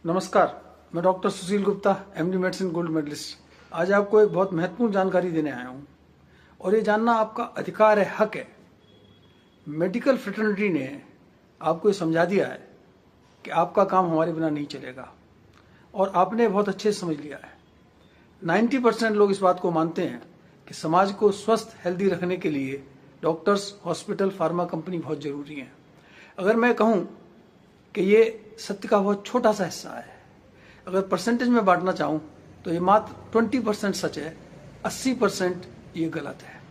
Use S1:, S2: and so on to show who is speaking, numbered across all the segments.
S1: नमस्कार, मैं doctor Sushil Gupta, MD medicine gold medalist. आज आपको एक बहुत महत्वपूर्ण जानकारी देने आया हूँ और ये जानना आपका अधिकार है, हक है। मेडिकल फ्रेटर्निटी ने आपको ये समझा दिया है कि आपका काम हमारे बिना नहीं चलेगा और आपने बहुत अच्छे से समझ लिया है। 90% लोग इस बात को मानते हैं कि समाज को स्वस्थ हेल्दी रखने के लिए डॉक्टर्स, हॉस्पिटल, फार्मा कंपनी बहुत ज़रूरी हैं। अगर मैं कहूँ कि ये सत्य का बहुत छोटा सा हिस्सा है, अगर परसेंटेज में बांटना चाहूँ तो ये मात्र 20% सच है, 80% ये गलत है।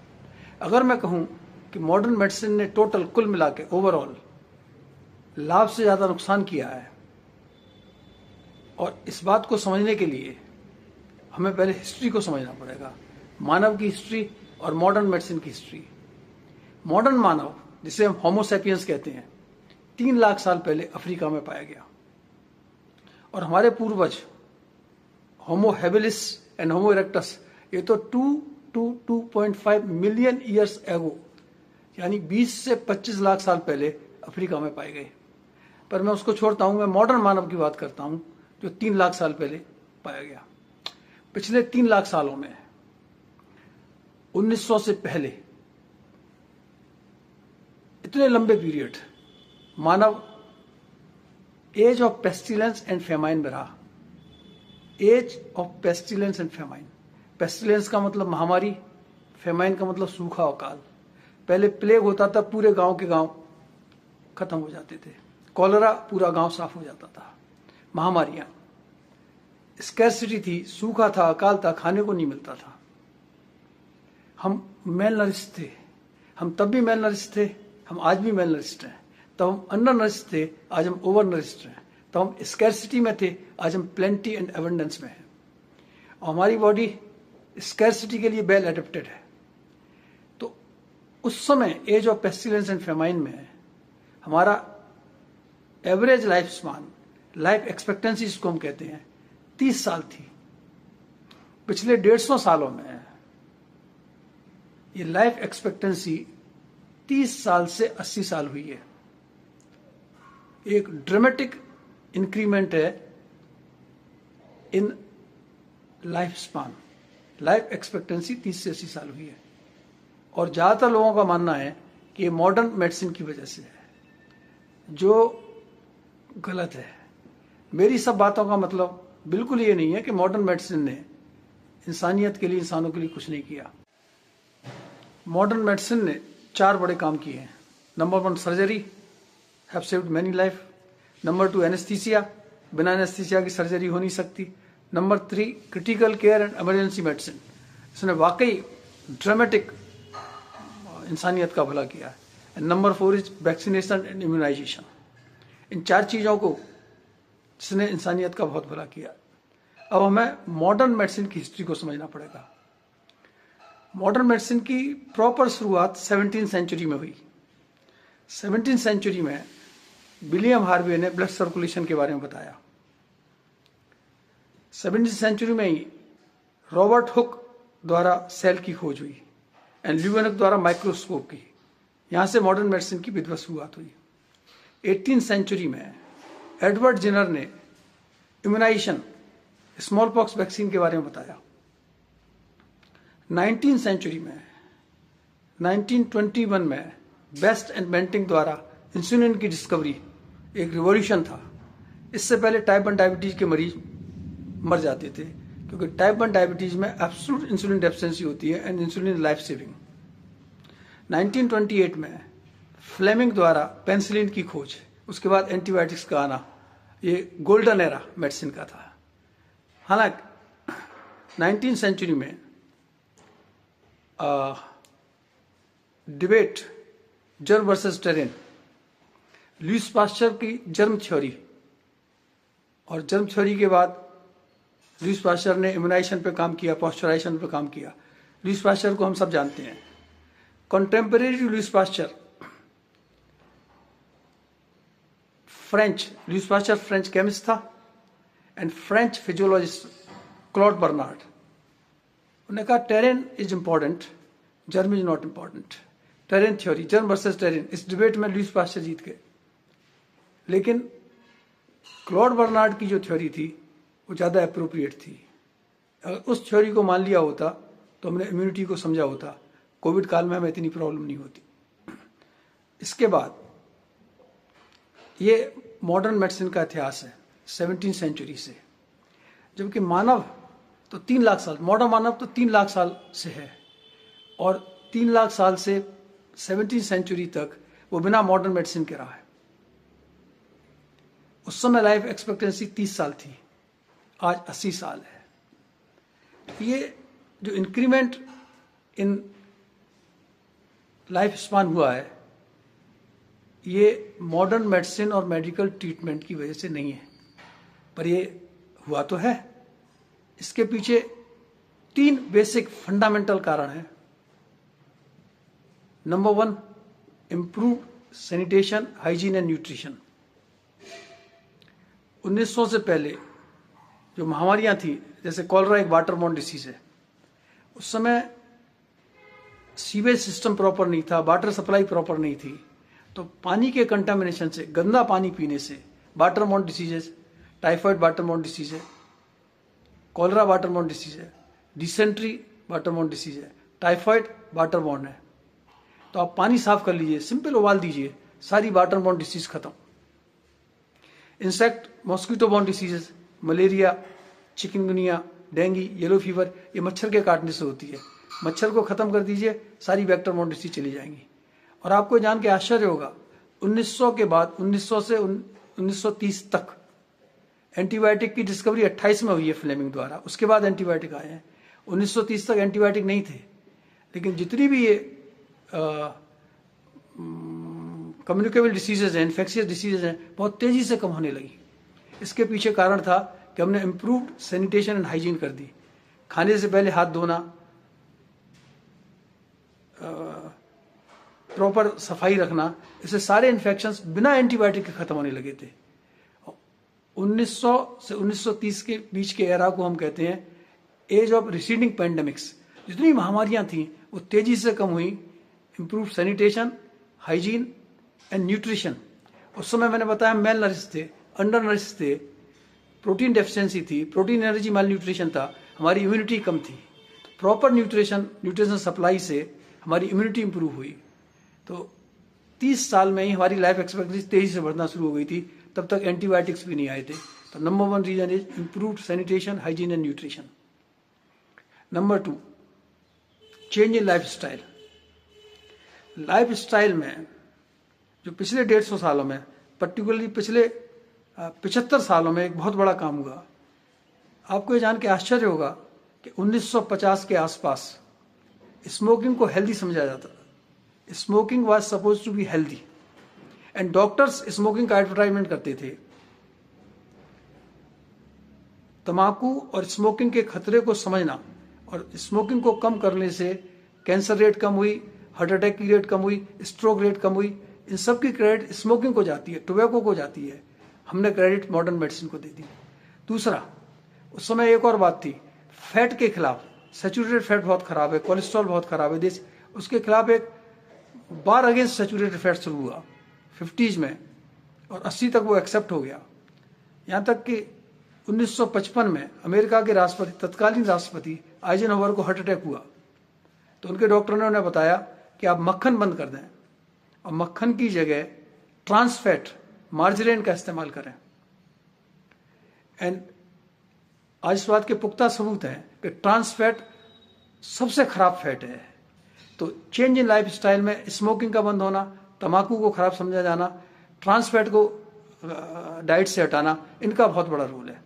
S1: अगर मैं कहूँ कि मॉडर्न मेडिसिन ने टोटल कुल मिला के ओवरऑल लाभ से ज़्यादा नुकसान किया है, और इस बात को समझने के लिए हमें पहले हिस्ट्री को समझना पड़ेगा, मानव की हिस्ट्री और मॉडर्न मेडिसिन की हिस्ट्री। मॉडर्न मानव, जिसे हम होमो सैपियंस कहते हैं, 3 लाख साल पहले अफ्रीका में पाया गया और हमारे पूर्वज होमो हेबिलिस एंड होमो इरेक्टस ये तो 2.5 मिलियन ईयर्स एगो यानी 20 से 25 लाख साल पहले अफ्रीका में पाए गए। पर मैं उसको छोड़ता हूं, मैं मॉडर्न मानव की बात करता हूं जो 3 लाख साल पहले पाया गया। पिछले 3 लाख सालों में 1900 से पहले इतने लंबे पीरियड मानव age of pestilence and famine में रहा। Age of pestilence and famine, pestilence का मतलब महामारी, फेमाइन का मतलब सूखा अकाल। पहले प्लेग होता था, पूरे गांव के गांव खत्म हो जाते थे। कॉलरा, पूरा गांव साफ हो जाता था। महामारियां, स्कैरसिटी थी, सूखा था, अकाल था, खाने को नहीं मिलता था। हम मेल नरिश थे, हम तब भी मेल नरिश थे, हम आज भी मेल नरिश हैं। तब हम अंडर नरिश थे, आज हम ओवर नरिश हैं। तब हम स्कैरसिटी में थे, आज हम प्लेंटी एंड एबंडेंस में हैं। और हमारी बॉडी स्कैरसिटी के लिए वेल एडेप्टेड है। तो उस समय age of pestilence and famine में हमारा average life span, life expectancy जिसको हम कहते हैं, 30 साल थी। पिछले 150 सालों में ये लाइफ एक्सपेक्टेंसी 30 साल से 80 साल हुई है। एक ड्रामेटिक इंक्रीमेंट है in life span. Life expectancy 30 से 80 साल हुई है और ज्यादातर लोगों का मानना है कि ये मॉडर्न मेडिसिन की वजह से है, जो गलत है। मेरी सब बातों का मतलब बिल्कुल ये नहीं है कि मॉडर्न मेडिसिन ने इंसानियत के लिए, इंसानों के लिए कुछ नहीं किया। मॉडर्न मेडिसिन ने 4 बड़े काम किए हैं। Number 1, surgery have saved many life. Number 2, anaesthesia, बिना एनेस्थीसिया की सर्जरी हो नहीं सकती। Number 3, critical care and emergency medicine, इसने वाकई ड्रामेटिक इंसानियत का भला किया है। And number 4 is vaccination and immunisation. इन 4 चीज़ों को जिसने इंसानियत का बहुत भला किया। अब हमें मॉडर्न मेडिसिन की हिस्ट्री को समझना पड़ेगा। मॉडर्न मेडिसिन की प्रॉपर शुरुआत 17वीं सेंचुरी में हुई। 17वीं सेंचुरी में विलियम हार्वे ने ब्लड सर्कुलेशन के बारे में बताया। 17वीं सेंचुरी में ही रॉबर्ट हुक द्वारा सेल की खोज हुई एंड ल्यूवेनक द्वारा माइक्रोस्कोप की। यहां से मॉडर्न मेडिसिन की विधिवत शुरुआत हुई। 18वीं सेंचुरी में एडवर्ड जेनर ने इम्यूनाइजेशन, स्मॉल पॉक्स वैक्सीन के बारे में बताया। 19वीं सेंचुरी में 1921 में बेस्ट एंड बेंटिंग द्वारा इंसुलिन की डिस्कवरी एक रिवॉल्यूशन था। इससे पहले टाइप 1 डायबिटीज के मरीज मर जाते थे, क्योंकि टाइप 1 डायबिटीज में एब्सोल्यूट इंसुलिन डेफिशिएंसी होती है एंड इंसुलिन लाइफ सेविंग। 1928 में फ्लेमिंग द्वारा पेनिसिलिन की खोज, उसके बाद एंटीबायोटिक्स का आना, ये गोल्डन एरा मेडिसिन का था। हालांकि 19वीं सेंचुरी में debate germ versus terrain, Lewis pasture की जर्म थ्योरी, और जर्म थ्योरी के बाद लुईस पास्चर ने इम्यूनाइजेशन पे काम किया, पॉस्चराइजेशन पे काम किया। लुईस पास्चर को हम सब जानते हैं। Contemporary Louis Pasteur Louis Pasteur French chemist था and French physiologist Claude Bernard. उन्होंने कहा terrain is important, germ is not important. Terrain theory, germ versus terrain, इस डिबेट में लुईस पास्चर जीत गए। लेकिन क्लॉड बर्नार्ड की जो थ्योरी थी वो ज़्यादा अप्रोप्रिएट थी। अगर उस थ्योरी को मान लिया होता तो हमने इम्यूनिटी को समझा होता, कोविड काल में हमें इतनी प्रॉब्लम नहीं होती। इसके बाद ये मॉडर्न मेडिसिन का इतिहास है 17वीं सेंचुरी से, जबकि मानव तो 3 लाख साल, मॉडर्न मानव तो 3 लाख साल से है, और 3 लाख साल से 17वीं सेंचुरी तक वो बिना मॉडर्न मेडिसिन के रहा है। उस समय लाइफ एक्सपेक्टेंसी 30 साल थी, आज 80 साल है। ये जो इंक्रीमेंट इन लाइफ स्पान हुआ है, ये मॉडर्न मेडिसिन और मेडिकल ट्रीटमेंट की वजह से नहीं है, पर ये हुआ तो है। इसके पीछे 3 बेसिक फंडामेंटल कारण हैं। Number 1, improve sanitation, hygiene and nutrition. 1900 से पहले जो महामारियां थी, जैसे कॉलरा एक वाटरबोर्न डिसीज है, उस समय सीवेज सिस्टम प्रॉपर नहीं था, वाटर सप्लाई प्रॉपर नहीं थी, तो पानी के कंटामिनेशन से, गंदा पानी पीने से waterborne diseases, typhoid waterborne disease है, कॉलरा वाटरबोर्न डिसीज है, डिसेंट्री वाटरबोर्न डिसीज है, टाइफाइड वाटरबोर्न है। तो आप पानी साफ कर लीजिए, सिंपल उबाल दीजिए, सारी वाटरबोर्न डिसीज खत्म। Insect, mosquito borne diseases, malaria, chikungunya, dengue, yellow fever, ये मच्छर के काटने से होती है। मच्छर को खत्म कर दीजिए, सारी वेक्टर बोर्न डिसीज चली जाएंगी। और आपको जान के आश्चर्य होगा, 1900 के बाद 1900 से 1930 तक एंटीबायोटिक की डिस्कवरी 28 में हुई है फ्लेमिंग द्वारा, उसके बाद एंटीबायोटिक आए हैं। 1930 तक एंटीबायोटिक नहीं थे, लेकिन जितनी भी ये कम्युनिकेबल डिसीजेज हैं, इन्फेक्शियस डिसीजेज हैं, बहुत तेजी से कम होने लगी। इसके पीछे कारण था कि हमने इम्प्रूव्ड सैनिटेशन एंड हाइजीन कर दी। खाने से पहले हाथ धोना, प्रॉपर सफाई रखना, इससे सारे इन्फेक्शंस बिना एंटीबायोटिक के खत्म होने लगे थे। 1900 से 1930 के बीच के एरा को हम कहते हैं एज ऑफ रिसीडिंग पेंडेमिक्स। जितनी महामारियां थी वो तेजी से कम हुई। Improve sanitation, hygiene and nutrition. उस समय मैंने बताया मेल नरिश थे, अंडर नरिश थे, प्रोटीन डेफिशिएंसी थी, प्रोटीन एनर्जी माल न्यूट्रिशन था, हमारी इम्यूनिटी कम थी। प्रॉपर न्यूट्रिशन सप्लाई से हमारी इम्यूनिटी इंप्रूव हुई। तो 30 साल में ही हमारी लाइफ एक्सपेक्टेंसी तेजी से बढ़ना शुरू हो गई थी। तब तक एंटीबायोटिक्स भी नहीं आए थे। तो number 1 reason is improved sanitation, hygiene and nutrition. Number 2, change in lifestyle. Lifestyle में जो पिछले 150 सालों में, पर्टिकुलरली पिछले 75 सालों में एक बहुत बड़ा काम हुआ। आपको ये जान के आश्चर्य होगा कि 1950 के आसपास स्मोकिंग को हेल्दी समझा जाता। Smoking was suppose to be healthy and doctors smoking का एडवर्टाइजमेंट करते थे। तंबाकू और स्मोकिंग के खतरे को समझना और स्मोकिंग को कम करने से कैंसर रेट कम हुई, हार्ट अटैक की रेट कम हुई, स्ट्रोक रेट कम हुई। इन सब की क्रेडिट स्मोकिंग को जाती है, टोबैको को जाती है। हमने क्रेडिट मॉडर्न मेडिसिन को दे दी। दूसरा, उस समय एक और बात थी, फैट के खिलाफ। सैचुरेटेड फैट बहुत खराब है, कोलेस्ट्रॉल बहुत खराब है देश, उसके खिलाफ एक बार अगेंस्ट सैचुरेटेड फैट शुरू हुआ 50s में, और 80 तक वो एक्सेप्ट हो गया। यहाँ तक कि 1955 में अमेरिका के राष्ट्रपति, तत्कालीन राष्ट्रपति आइजनहोवर को हार्ट अटैक हुआ, तो उनके डॉक्टर ने उन्हें बताया कि आप मक्खन बंद कर दें और मक्खन की जगह ट्रांस फैट, मार्जरीन का इस्तेमाल करें। एंड आज इस बात के पुख्ता सबूत हैं कि ट्रांस फैट सबसे खराब फैट है। तो चेंज इन लाइफ स्टाइल में स्मोकिंग का बंद होना, तंबाकू को खराब समझा जाना, ट्रांस फैट को डाइट से हटाना, इनका बहुत बड़ा रोल है।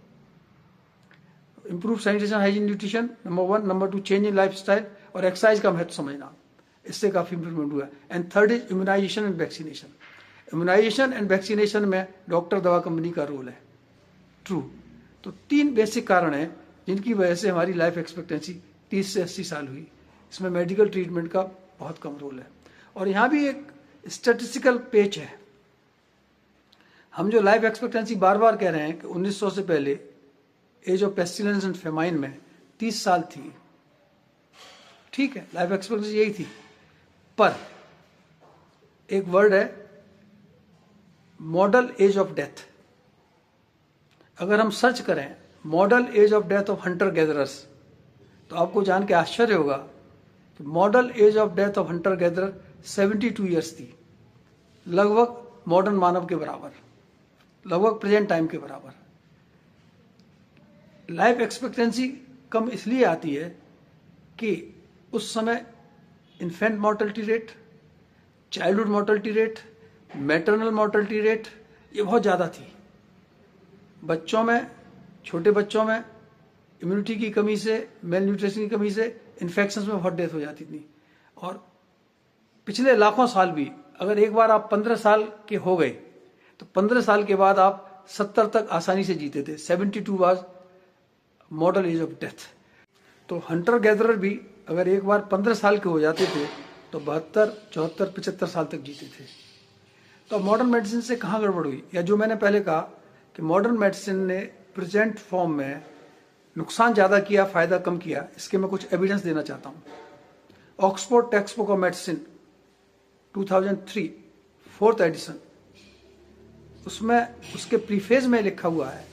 S1: Improve sanitation, hygiene, nutrition number 1। Number 2, change in lifestyle और एक्सरसाइज का महत्व समझना, इससे काफी इंप्रूवमेंट हुआ है। And third is immunisation and vaccination. Immunisation and vaccination में डॉक्टर, दवा कंपनी का रोल है। ट्रू। तो 3 बेसिक कारण हैं जिनकी वजह से हमारी लाइफ एक्सपेक्टेंसी 30 से 80 साल हुई। इसमें मेडिकल ट्रीटमेंट का बहुत कम रोल है। और यहाँ भी एक स्टैटिस्टिकल पेच है। हम जो लाइफ एक्सपेक्टेंसी बार बार कह रहे हैं कि 1900 से पहले age of pestilence and famine में 30 साल थी, ठीक है, लाइफ एक्सपेक्टेंसी यही थी। पर एक वर्ड है मॉडल एज ऑफ डेथ। अगर हम सर्च करें modal age of death of hunter gatherers, तो आपको जान के आश्चर्य होगा कि modal age of death of hunter gatherer 72 years थी, लगभग मॉडर्न मानव के बराबर, लगभग प्रेजेंट टाइम के बराबर। लाइफ एक्सपेक्टेंसी कम इसलिए आती है कि उस समय infant mortality rate, childhood mortality rate, maternal mortality rate ये बहुत ज़्यादा थी। बच्चों में, छोटे बच्चों में इम्यूनिटी की कमी से, मेल न्यूट्रिशन की कमी से इन्फेक्शंस में बहुत डेथ हो जाती थी। और पिछले लाखों साल भी अगर एक बार आप 15 साल के हो गए तो 15 साल के बाद आप 70 तक आसानी से जीते थे। 72 was modal age of death. तो हंटर गैदरर भी अगर एक बार 15 साल के हो जाते थे तो 72, 74, 75 साल तक जीते थे। तो मॉडर्न मेडिसिन से कहाँ गड़बड़ हुई, या जो मैंने पहले कहा कि मॉडर्न मेडिसिन ने प्रेजेंट फॉर्म में नुकसान ज़्यादा किया, फायदा कम किया, इसके मैं कुछ एविडेंस देना चाहता हूँ। Oxford textbook of medicine 2003 4th edition, उसमें उसके प्रीफेज में लिखा हुआ है,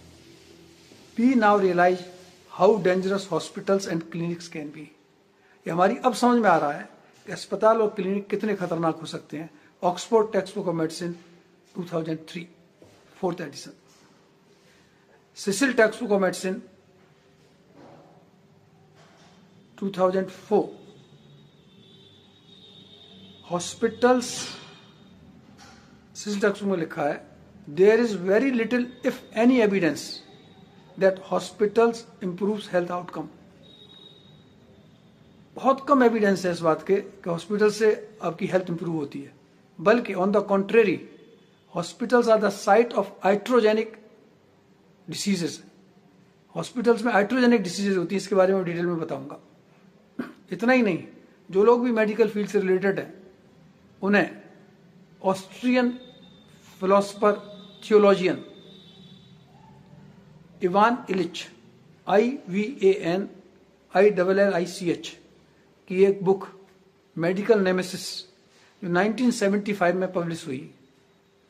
S1: we now realise how dangerous hospitals and clinics can be. ये हमारी अब समझ में आ रहा है कि अस्पताल और क्लिनिक कितने खतरनाक हो सकते हैं। Oxford textbook of medicine 2003 4th edition. Cecil textbook of medicine 2004। Hospitals, Cecil textbook में लिखा है, there is very little if any evidence that hospitals improves health outcome. बहुत कम एविडेंस है इस बात के कि हॉस्पिटल से आपकी हेल्थ इंप्रूव होती है, बल्कि on the contrary hospitals are the site of iatrogenic diseases. Hospitals में आइट्रोजेनिक डिसीजेज होती है, इसके बारे में डिटेल में बताऊंगा। इतना ही नहीं, जो लोग भी मेडिकल फील्ड से रिलेटेड हैं उन्हें Austrian philosopher theologian Ivan Ilyich IVANILLICH की एक बुक मेडिकल नेमेसिस जो 1975 में पब्लिश हुई,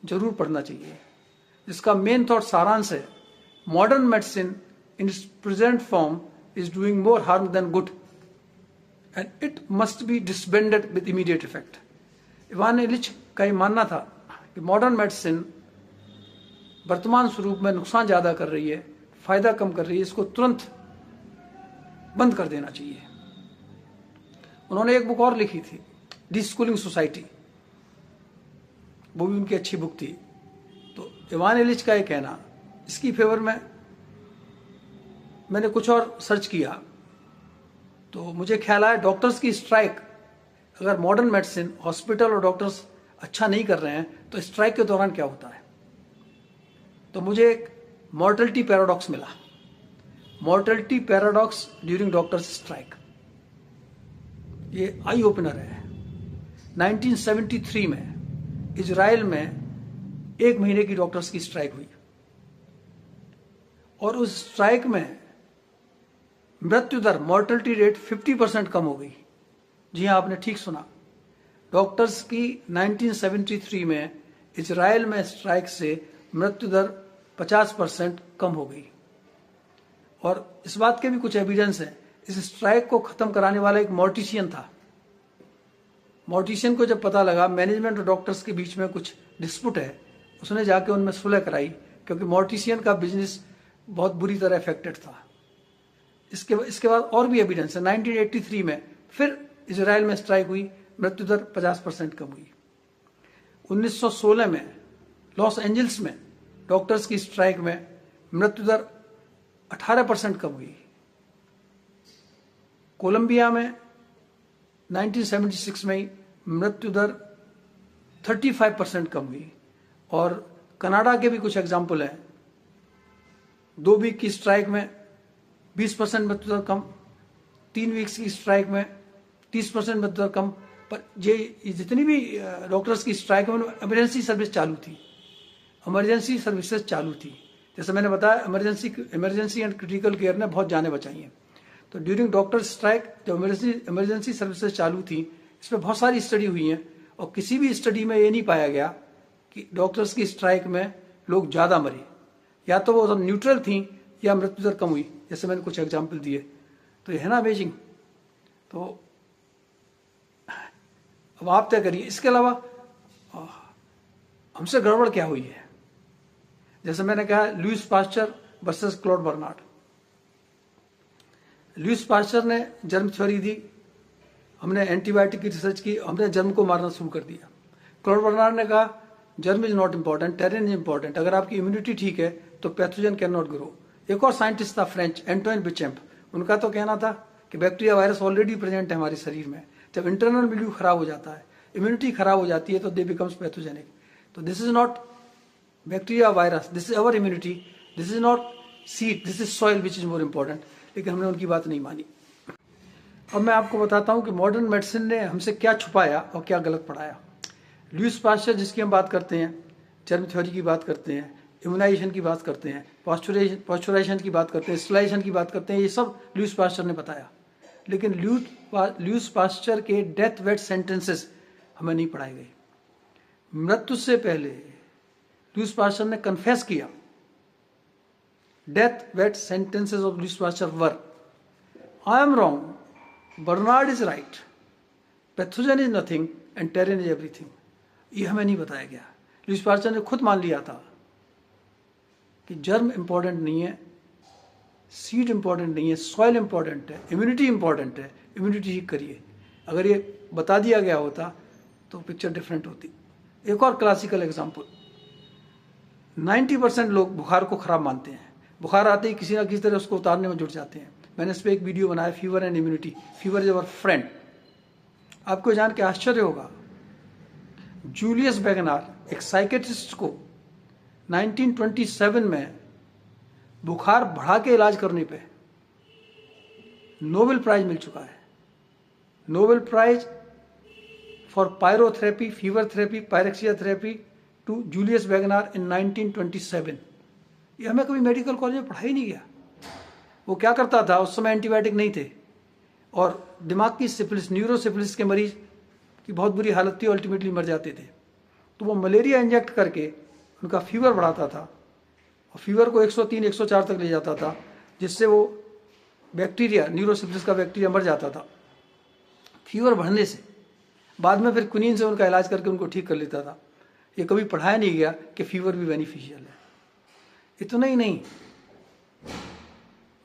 S1: जरूर पढ़ना चाहिए। जिसका मेन थॉट, सारांश है, modern medicine in its present form is doing more harm then good and it must be disbanded with immediate effect. Ivan Ilyich का ये मानना था कि मॉडर्न मेडिसिन वर्तमान स्वरूप में नुकसान ज्यादा कर रही है, फायदा कम कर रही है, इसको तुरंत बंद कर देना चाहिए। उन्होंने एक बुक और लिखी थी, डी स्कूलिंग सोसाइटी, वो भी उनकी अच्छी बुक थी। तो इवान इलिच का ये कहना, इसकी फेवर में मैंने कुछ और सर्च किया तो मुझे ख्याल आया डॉक्टर्स की स्ट्राइक, अगर मॉडर्न मेडिसिन, हॉस्पिटल और डॉक्टर्स अच्छा नहीं कर रहे हैं तो स्ट्राइक के दौरान क्या होता है। तो मुझे एक मॉर्टलिटी पैराडॉक्स मिला, mortality paradox during doctors strike. ये आई ओपनर है। 1973 में इजराइल में 1 महीने की डॉक्टर्स की स्ट्राइक हुई और उस स्ट्राइक में मृत्यु दर, मॉर्टलिटी रेट 50% कम हो गई। जी हाँ, आपने ठीक सुना, डॉक्टर्स की 1973 में इजराइल में स्ट्राइक से मृत्यु दर 50% कम हो गई। और इस बात के भी कुछ एविडेंस है। इस स्ट्राइक को खत्म कराने वाला एक मॉर्टिशियन था। मॉर्टिशियन को जब पता लगा मैनेजमेंट और डॉक्टर्स के बीच में कुछ डिस्प्यूट है, उसने जाके उनमें सुलह कराई, क्योंकि मॉर्टिशियन का बिजनेस बहुत बुरी तरह अफेक्टेड था। इसके बाद और भी एविडेंस है। 1983 में फिर इजराइल में स्ट्राइक हुई, मृत्यु दर 50% कम हुई। 1916 में लॉस एंजल्स में डॉक्टर्स की स्ट्राइक में मृत्यु दर 18% कम हुई। कोलंबिया में 1976 में मृत्यु दर 35% कम हुई। और कनाडा के भी कुछ एग्जाम्पल हैं। 2 वीक की स्ट्राइक में 20% मृत्यु दर कम, 3 वीक्स की स्ट्राइक में 30% मृत्यु दर कम। पर ये जितनी भी डॉक्टर्स की स्ट्राइक में इमरजेंसी सर्विस चालू थी, इमरजेंसी सर्विसेज चालू थी। जैसे मैंने बताया, इमरजेंसी एंड क्रिटिकल केयर ने बहुत जाने बचाई हैं। तो ड्यूरिंग डॉक्टर स्ट्राइक जब इमरजेंसी सर्विसेज चालू थी, इसमें बहुत सारी स्टडी हुई हैं और किसी भी स्टडी में ये नहीं पाया गया कि डॉक्टर्स की स्ट्राइक में लोग ज़्यादा मरे या तो वो न्यूट्रल थी या मृत्यु दर कम हुई, जैसे मैंने कुछ एग्जाम्पल दिए। तो ये है ना अमेजिंग। तो अब आप तय करिए, इसके अलावा हमसे गड़बड़ क्या हुई है। जैसे मैंने कहा Louis Pasteur versus Claude Bernard. Louis Pasteur ने जर्म थ्योरी दी, हमने एंटीबायोटिक की रिसर्च की, हमने जर्म को मारना शुरू कर दिया। क्लॉड बर्नार्ड ने कहा germ is not important, terrain is important. अगर आपकी इम्यूनिटी ठीक है तो पैथोजन कैन नॉट ग्रो। एक और साइंटिस्ट था फ्रेंच, एंटोइन बिचेम्प, उनका तो कहना था कि बैक्टीरिया वायरस ऑलरेडी प्रेजेंट है हमारे शरीर में। जब इंटरनल मिल्यू खराब हो जाता है, इम्यूनिटी खराब हो जाती है, तो दे बिकम्स पैथोजेनिक। तो this is not bacteria virus, this is our immunity, this is not seed, this is soil which is more important. लेकिन हमने उनकी बात नहीं मानी। अब मैं आपको बताता हूं कि मॉडर्न मेडिसिन ने हमसे क्या छुपाया और क्या गलत पढ़ाया। लुईस पास्चर जिसकी हम बात करते हैं, जर्म थ्योरी की बात करते हैं, इम्यूनाइजेशन की बात करते हैं, पॉस्चुराइजेशन की बात करते हैं, स्टरलाइजेशन की बात करते हैं, ये सब लुईस पास्चर ने बताया। लेकिन लुईस पास्चर के डेथ वेट सेंटेंसेस हमें नहीं पढ़ाए गए। मृत्यु से पहले लुईस पास्चर ने कन्फेस किया, death bed sentences of Louis Pasteur were, I am wrong, Bernard is right, pathogen is nothing and terrain is everything. ये हमें नहीं बताया गया। लुईस पास्चर ने खुद मान लिया था कि जर्म इंपॉर्टेंट नहीं है, सीड इंपॉर्टेंट नहीं है, सॉइल इंपॉर्टेंट है, इम्यूनिटी इंपॉर्टेंट है, इम्यूनिटी ठीक करिए। अगर ये बता दिया गया होता तो पिक्चर डिफरेंट होती। एक और क्लासिकल एग्जांपल, 90% लोग बुखार को खराब मानते हैं। बुखार आते ही किसी ना किसी तरह उसको उतारने में जुट जाते हैं। मैंने इस पर एक वीडियो बनाया, fever and immunity, fever is our friend. आपको जान के आश्चर्य होगा, जूलियस बैगनार एक साइकेट्रिस्ट को 1927 में बुखार बढ़ा के इलाज करने पे नोबेल प्राइज मिल चुका है। Nobel prize for pyrotherapy, fever therapy, pyrexia therapy to Julius Wagner in 1927। ये हमें कभी मेडिकल कॉलेज में पढ़ा ही नहीं गया। वो क्या करता था, उस समय एंटीबायोटिक नहीं थे और दिमाग की सिफिलिस, न्यूरोसिफिलिस के मरीज की बहुत बुरी हालत थी, अल्टीमेटली मर जाते थे। तो वो मलेरिया इंजेक्ट करके उनका फीवर बढ़ाता था और फीवर को 103, 104 तक ले जाता था, जिससे वो बैक्टीरिया, न्यूरोसिफिलिस का बैक्टीरिया मर जाता था फीवर बढ़ने से। बाद में फिर क्विनीन से उनका इलाज करके उनको ठीक कर लेता था। ये कभी पढ़ाया नहीं गया कि फीवर भी बेनिफिशियल है। इतना ही नहीं,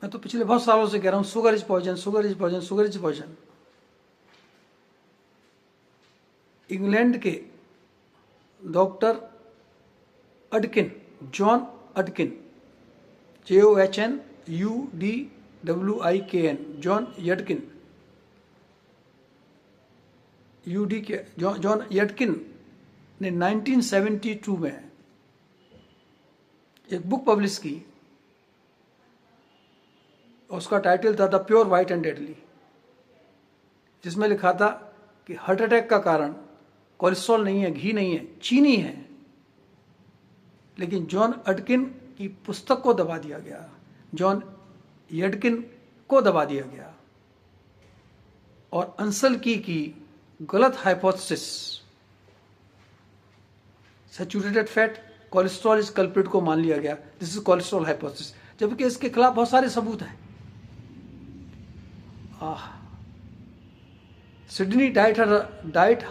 S1: मैं तो पिछले बहुत सालों से कह रहा हूं, sugar is poison, sugar is poison, sugar is poison. England के doctor Adkin, John Adkin, JOHNUDWIKN, John Yudkin, John Yudkin ने 1972 में एक बुक पब्लिश की। उसका टाइटल था the pure white and deadly, जिसमें लिखा था कि हार्ट अटैक का कारण कोलेस्ट्रॉल नहीं है, घी नहीं है, चीनी है। लेकिन जॉन अडकिन की पुस्तक को दबा दिया गया, जॉन यडकिन को दबा दिया गया और अंसल की गलत hypothesis, saturated fat, cholesterol is culprit को मान लिया गया, दिस इज कोलेस्ट्रॉल हाइपोथेसिस, जबकि इसके खिलाफ बहुत सारे सबूत हैं। सिडनी डाइट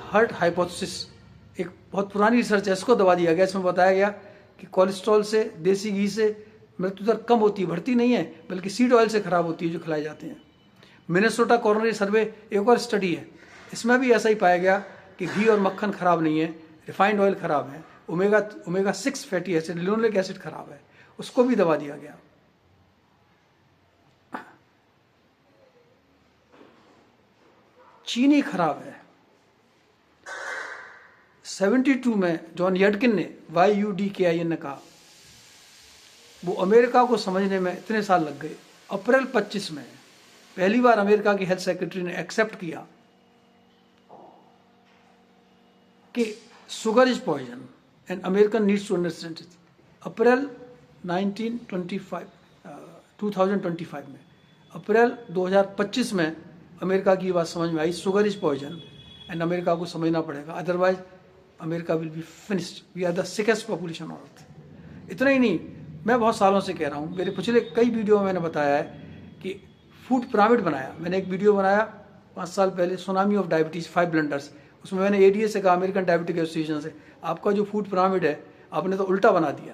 S1: हर्ट हाइपोथेसिस एक बहुत पुरानी रिसर्च है, इसको दबा दिया गया। इसमें बताया गया कि कोलेस्ट्रॉल से, देसी घी से मृत्यु दर कम होती है, बढ़ती नहीं है, बल्कि सीड ऑयल से खराब होती है जो खिलाए जाते हैं। मिनेसोटा कॉर्नरी सर्वे एक और स्टडी है, इसमें भी ऐसा ही पाया गया कि घी और मक्खन खराब नहीं है, रिफाइंड ऑयल खराब है, omega 6 fatty acid, linoleic acid खराब है, उसको भी दबा दिया गया। चीनी खराब है। 72 में जॉन यडकिन ने, YUDKIN ने कहा। वो अमेरिका को समझने में इतने साल लग गए। अप्रैल 25 में पहली बार अमेरिका की हेल्थ सेक्रेटरी ने एक्सेप्ट किया कि sugar is poison and American needs to understand it. अप्रैल 2025 में, अप्रैल 2025 में अमेरिका की बात समझ में आई, sugar is poison and America को समझना पड़ेगा, otherwise America will be finished, we are the sickest population on earth. इतना ही नहीं, मैं बहुत सालों से कह रहा हूँ, मेरे पिछले कई वीडियो में मैंने बताया है कि फूड पिरामिड बनाया। मैंने एक वीडियो बनाया 5 साल पहले, सुनामी ऑफ डायबिटीज़ 5 ब्लंडर्स। उसमें मैंने एडीए से कहा, अमेरिकन डायबिटिक एसोसिएशन से, आपका जो फूड पिरामिड है आपने तो उल्टा बना दिया।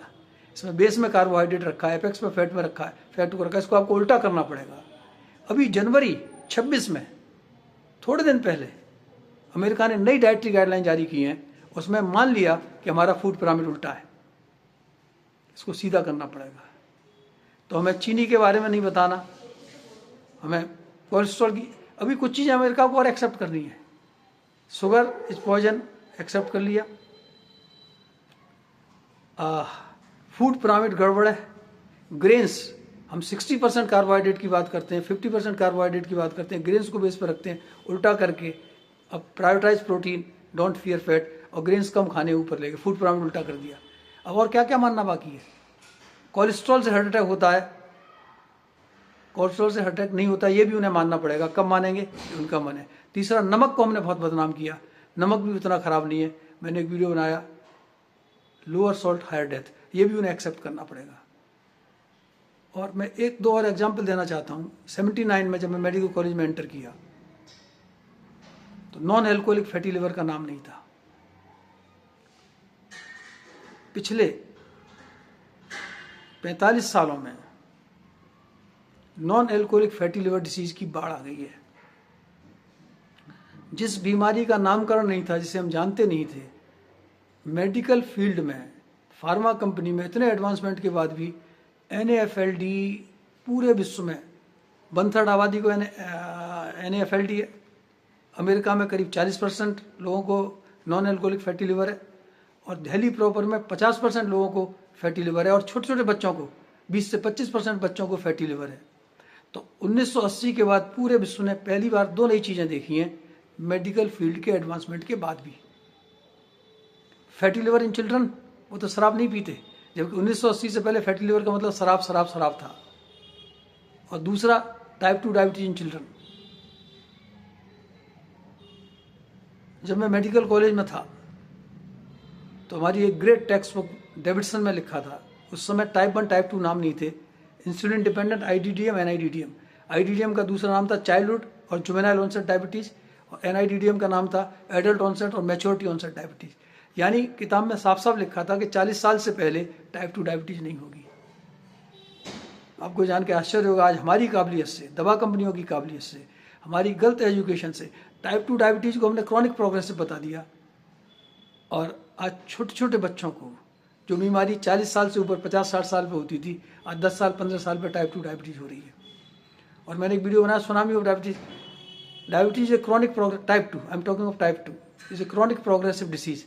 S1: इसमें बेस में कार्बोहाइड्रेट रखा है, एपेक्स में फैट में रखा है, फैट को रखा है, इसको आपको उल्टा करना पड़ेगा। अभी जनवरी 26 में, थोड़े दिन पहले, अमेरिका ने नई डाइटरी गाइडलाइन जारी की हैं। उसमें मान लिया कि हमारा फूड पिरामिड उल्टा है, इसको सीधा करना पड़ेगा। तो हमें चीनी के बारे में नहीं बताना, हमें कोलेस्ट्रॉल की, अभी कुछ चीज़ें अमेरिका को और एक्सेप्ट करनी है। शुगर इज पॉइजन एक्सेप्ट कर लिया। फूड पिरामिड गड़बड़ है। ग्रेन्स, हम 60% कार्बोहाइड्रेट की बात करते हैं, 50% कार्बोहाइड्रेट की बात करते हैं, ग्रेन्स को बेस पर रखते हैं, उल्टा करके अब prioritise protein, don't fear fat, और ग्रेन्स कम खाने ऊपर लेके फूड पिरामिड उल्टा कर दिया। अब और क्या क्या मानना बाकी है? कोलेस्ट्रॉल से हार्ट अटैक होता है, कोलेस्ट्रॉल से हार्ट अटैक नहीं होता, ये भी उन्हें मानना पड़ेगा। कब मानेंगे? उनका मन है। तीसरा, नमक को हमने बहुत बदनाम किया, नमक भी उतना खराब नहीं है। मैंने एक वीडियो बनाया, लोअर सॉल्ट हायर डेथ, ये भी उन्हें एक्सेप्ट करना पड़ेगा। और मैं एक दो और एग्जाम्पल देना चाहता हूँ। 79 में जब मैं मेडिकल कॉलेज में एंटर किया तो नॉन एल्कोहलिक फैटी लिवर का नाम नहीं था। पिछले 45 सालों में non alcoholic fatty liver disease की बाढ़ आ गई है। जिस बीमारी का नामकरण नहीं था, जिसे हम जानते नहीं थे, मेडिकल फील्ड में, फार्मा कंपनी में इतने एडवांसमेंट के बाद भी NAFLD पूरे विश्व में 1/3 आबादी को NAFLD है। अमेरिका में करीब 40% लोगों को नॉन एल्कोहलिक फैटी लिवर है, और दिल्ली प्रॉपर में 50% लोगों को फैटी लिवर है, और छोटे छोटे बच्चों को 20 से 25% बच्चों को फैटी लिवर है। तो 1980 के बाद पूरे विश्व ने पहली बार 2 नई चीज़ें देखी हैं मेडिकल फील्ड के एडवांसमेंट के बाद भी। फैटी लिवर इन चिल्ड्रन, वो तो शराब नहीं पीते, जबकि 1980 से पहले फैटी लिवर का मतलब शराब शराब शराब था। और दूसरा, टाइप 2 डायबिटीज इन चिल्ड्रन। जब मैं मेडिकल कॉलेज में था तो हमारी एक ग्रेट टेक्स्ट बुक डेविडसन में लिखा था, उस समय टाइप 1 टाइप 2 नाम नहीं थे, insulin dependent IDDM, NIDDM। IDDM का दूसरा नाम था चाइल्डहुड और जुवेनाइल ऑनसेट डायबिटीज, और NIDDM का नाम था एडल्ट ऑनसेट और मैच्योरिटी ऑनसेट डायबिटीज। यानी किताब में साफ साफ लिखा था कि 40 साल से पहले टाइप 2 डायबिटीज नहीं होगी। आपको जान के आश्चर्य होगा, आज हमारी काबिलियत से, दवा कंपनियों की काबिलियत से, हमारी गलत एजुकेशन से टाइप 2 डायबिटीज को हमने क्रॉनिक प्रोग्रेसिव बता दिया। और आज छोटे छोटे बच्चों को जो बीमारी 40 साल से ऊपर 50-60 साल पे होती थी, आज 10 साल 15 साल पे टाइप 2 डायबिटीज हो रही है। और मैंने एक वीडियो बनाया, tsunami of diabetes. Diabetes a chronic progress, type 2, I am talking of type 2, is a chronic progressive disease.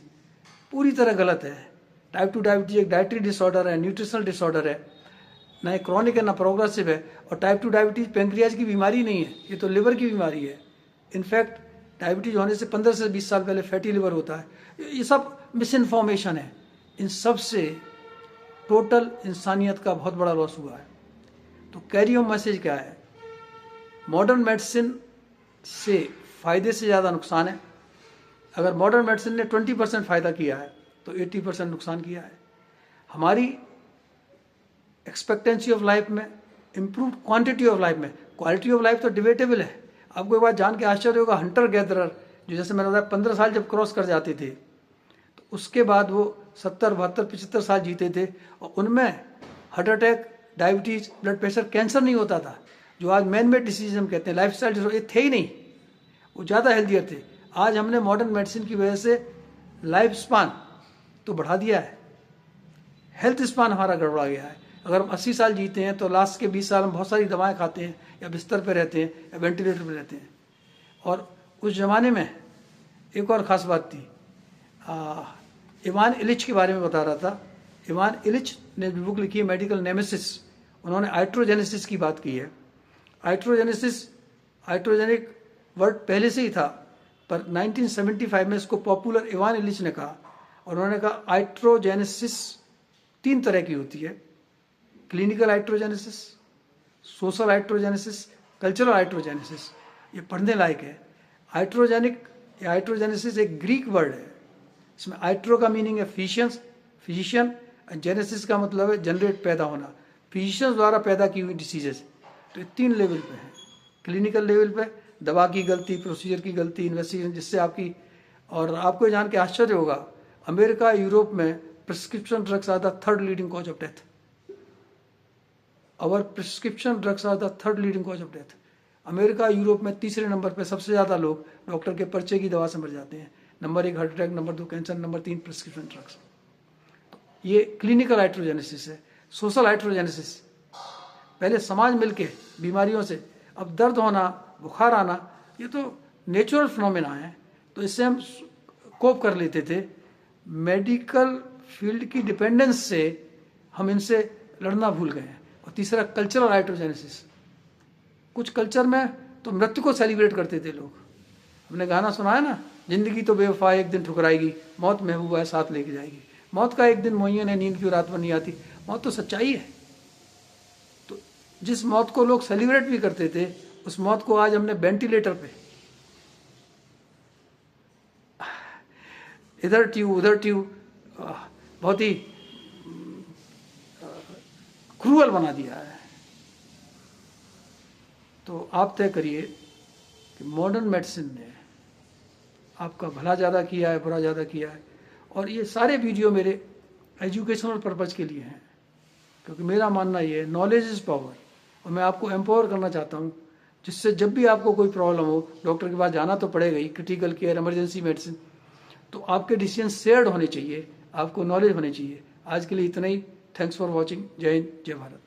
S1: पूरी तरह गलत है। टाइप 2 डायबिटीज एक डाइटरी डिसऑर्डर है, न्यूट्रिशनल डिसऑर्डर है, ना क्रॉनिक है ना प्रोग्रेसिव है। और टाइप 2 डायबिटीज पेंक्रियाज की बीमारी नहीं है, ये तो लिवर की बीमारी है। इनफैक्ट डायबिटीज होने से 15 से 20 साल पहले फैटी लिवर होता है। ये सब मिस इन्फॉर्मेशन है। इन सब से टोटल इंसानियत का बहुत बड़ा लॉस हुआ है। तो कैरी होम मैसेज क्या है? मॉडर्न मेडिसिन से फ़ायदे से ज़्यादा नुकसान है। अगर मॉडर्न मेडिसिन ने 20% फ़ायदा किया है तो 80% नुकसान किया है। हमारी एक्सपेक्टेंसी ऑफ लाइफ में, इम्प्रूव क्वांटिटी ऑफ लाइफ में, क्वालिटी ऑफ लाइफ तो डिबेटेबल है। आपको एक बात जान के आश्चर्य होगा, हंटर गैदरर जो, जैसे मैंने बताया, 15 साल जब क्रॉस कर जाते थे तो उसके बाद वो 70, 72, 75 साल जीते थे, और उनमें heart attack, diabetes, blood pressure, cancer नहीं होता था। जो आज मैन मेड डिसीज हम कहते हैं, लाइफ स्टाइल डिसऑर्डर, ये थे ही नहीं, वो ज़्यादा हेल्थियर थे। आज हमने मॉडर्न मेडिसिन की वजह से लाइफ स्पान तो बढ़ा दिया है, हेल्थ स्पान हमारा गड़बड़ा गया है। अगर हम 80 साल जीते हैं तो लास्ट के 20 साल हम बहुत सारी दवाएं खाते हैं, या बिस्तर पर रहते हैं, या वेंटिलेटर पर रहते हैं। और उस ज़माने में एक और ख़ास बात थी, इवान इलिच के बारे में बता रहा था। इवान इलिच ने बुक लिखी है मेडिकल नेमेसिस, उन्होंने आइट्रोजेनेसिस की बात की है। आइट्रोजेनिक वर्ड पहले से ही था, पर 1975 में इसको पॉपुलर इवान इलिच ने कहा, और उन्होंने कहा आइट्रोजेनेसिस 3 तरह की होती है, क्लिनिकल आइट्रोजेनेसिस, सोशल आइट्रोजेनेसिस, कल्चरल आइट्रोजेनेसिस। ये पढ़ने लायक है। आइट्रोजेनिक या आइट्रोजेनेसिस एक ग्रीक वर्ड है। इसमें आइट्रो का मीनिंग है फिजिशियन, जेनेसिस का मतलब है जनरेट, पैदा होना, फिजिशियंस द्वारा पैदा की हुई डिसीजेस। तो ये 3 लेवल पे है। क्लिनिकल लेवल पे दवा की गलती, प्रोसीजर की गलती, इन्वेस्टिगेशन, जिससे आपकी, और आपको जान के आश्चर्य होगा, अमेरिका यूरोप में prescription drugs are the 3rd leading cause of death. और prescription drugs are the 3rd leading cause of death. America Europe में तीसरे नंबर पे सबसे ज़्यादा लोग डॉक्टर के पर्चे की दवा से मर जाते हैं। Number 1 heart attack, number 2 cancer, number 3 prescription drugs. ये क्लिनिकल हाइड्रोजेनेसिस है। सोशल हाइड्रोजेनेसिस, पहले समाज मिलके बीमारियों से, अब दर्द होना, बुखार आना, ये तो नेचुरल फिनोमेना है, तो इससे हम कोप कर लेते थे। मेडिकल फील्ड की डिपेंडेंस से हम इनसे लड़ना भूल गए हैं। और तीसरा कल्चरल हाइड्रोजेनेसिस, कुछ कल्चर में तो मृत्यु को सेलिब्रेट करते थे लोग। हमने गाना सुना है ना, जिंदगी तो बेवफा एक दिन ठुकराएगी, मौत महबूबा है साथ लेके जाएगी। मौत का एक दिन मुअय्यन है, नींद की रात भर नहीं आती। मौत तो सच्चाई है। तो जिस मौत को लोग सेलिब्रेट भी करते थे, उस मौत को आज हमने वेंटिलेटर पे, इधर ट्यूब उधर ट्यूब, बहुत ही क्रूअल बना दिया है। तो आप तय करिए कि मॉडर्न मेडिसिन ने आपका भला ज़्यादा किया है, बुरा ज़्यादा किया है। और ये सारे वीडियो मेरे एजुकेशनल पर्पज़ के लिए हैं, क्योंकि मेरा मानना ये है, नॉलेज इज़ पावर। और मैं आपको एम्पावर करना चाहता हूँ, जिससे जब भी आपको कोई प्रॉब्लम हो, डॉक्टर के पास जाना तो पड़ेगा ही, क्रिटिकल केयर, इमरजेंसी मेडिसिन, तो आपके डिसीजन शेयर्ड होने चाहिए, आपको नॉलेज होनी चाहिए। आज के लिए इतना ही। Thanks for watching. जय हिंद, जय भारत।